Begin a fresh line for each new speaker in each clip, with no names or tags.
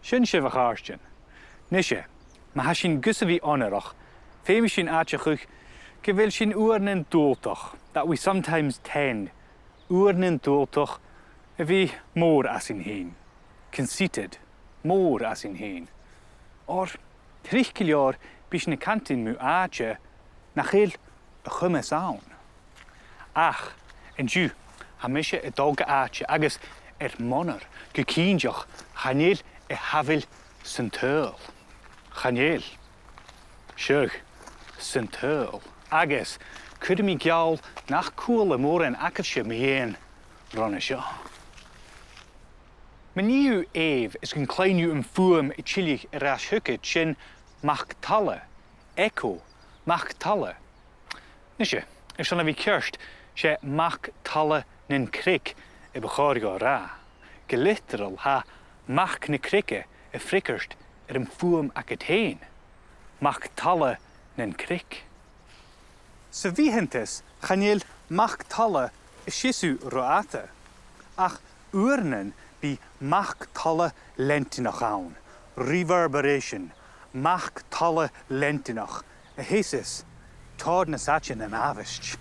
Sin sibh a cháirtean. Nishe, ma ha sin gusa bhí onarach, féimi sin áte chuch, go bhfuil sin uairnin dúltach, that we sometimes tend. Uairnin dúltach a bhí mór as in héin. Conceited, mór as in héin. Or, trich leor bís na cantin mú áte na chéil a chumas ann. Ach, en dú, ha mishe a dóga áte agus monar go cíndeach chanéil a hafil san tôl. Chanéil. Siúch, san tôl. Agus, cwyd mi giawl nach cwl y môr yn acafsio mi hen ron sio. Mae niw ef is gyn kleiniw yn ffwm y chilich yr as hwcyd sin MacIlleathain, echo, MacIlleathain. Nisje, if son fi kyrst, se MacIlleathain nyn cric y bachorgo ra. Gelitteral ha Mac na crice y frickerst yn ffwm ac y tein. MacIlleathain nyn cric. Sa bhí hentas chanéil MacIlleathain i siosú roáta, ach uairnin bí MacIlleathain lentinach ann, reverberation, MacIlleathain lentinach, a hésis, tád na satin an avist.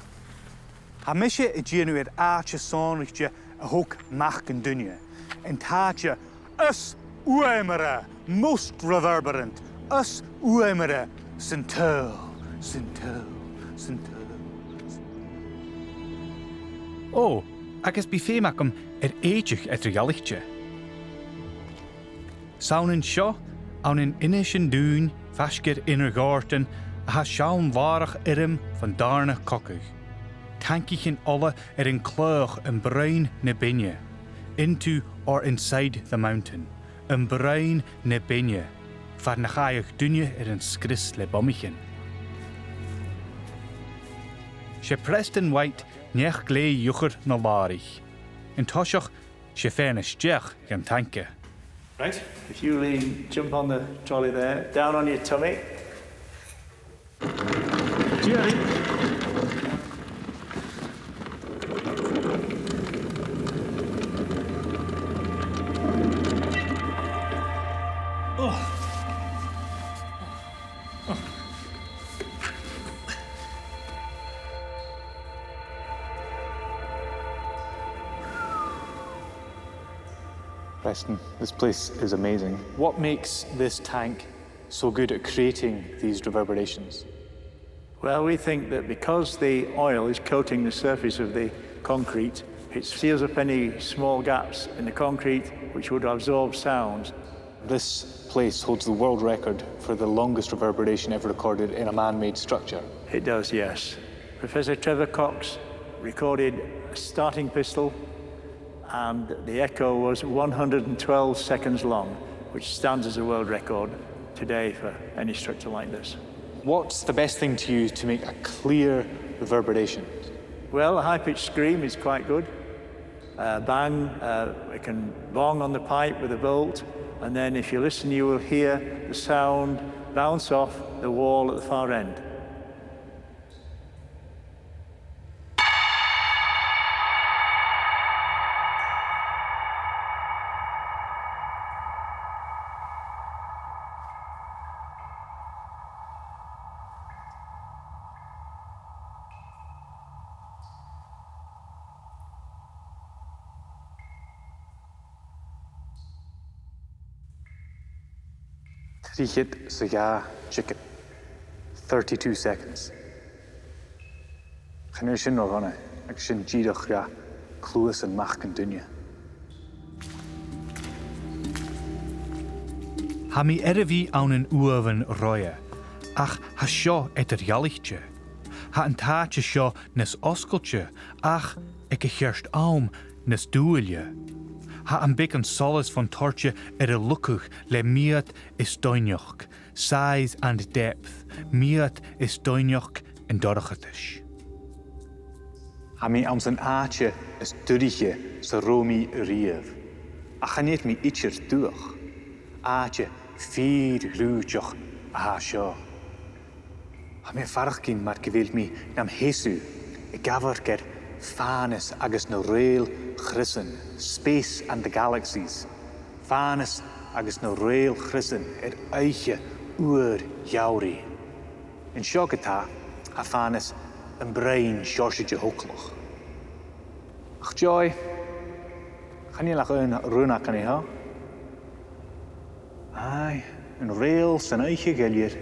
Ha mishe i dhéanú áte sánrichte a thug Mac an duine, an táte us uaimara, most reverberant, us uaimara, san tôl, san tôl. Oh, agus bí féach am éiteach Gàidhlig. Saunin seo an in inis an dún feisceir inar Ghòrdain a ha seán mharach irim van darna cocuch. Tankichin alle in cloch an bruin na binne, into or inside the mountain, an bruin na binne, var na chaach dunne an scris le bommichin. She Preston White nech glé jucher na larich. In toshach she fairness jech gan tanke.
Right, if you lean, jump on the trolley there, down on your tummy. Jerry.
Preston, this place is amazing. What makes this tank so good at creating these reverberations?
Well, we think that because the oil is coating the surface of the concrete, it seals up any small gaps in the concrete which would absorb sounds.
This place holds the world record for the longest reverberation ever recorded in a man-made structure.
It does, yes. Professor Trevor Cox recorded a starting pistol, and the echo was 112 seconds long, which stands as a world record today for any structure like this.
What's the best thing to use to make a clear reverberation?
Well, a high-pitched scream is quite good. Bang, it can bong on the pipe with a bolt, and then if you listen, you will hear the sound bounce off the wall at the far end.
Trichit Saga chicken. 32 seconds. Chanir sin no honna, ag sin jídach ra clúas an Mac an duine. Ha mi erfi awn yn uafan roia, ach ha sio Gàidhlig. Ha an taatje sio nes oscultje, ach ag a chyrst aum nes dúilje. Ha an big an solas van tortje a lukuch le miat is doinjoch, size and depth, miat is doinjoch en dorchatish. Ha mi am zijn aatje is duriche sa romi riev. A chaneet mi itcher duach. Aatje vier ruutjoch a ha sio. Ha mi farchkin maar gewild mi nam hesu, e gavarker Fanis agus no rail chrissen, space and the galaxies. Fanis agus na réal chrysan h-oidhche uair jauri. In siogata a fanis yn brain siorsiid hwcloch. Ach joy, chan i lach yn rionnag yn ei ha? Ai, yn réal san eiche gelir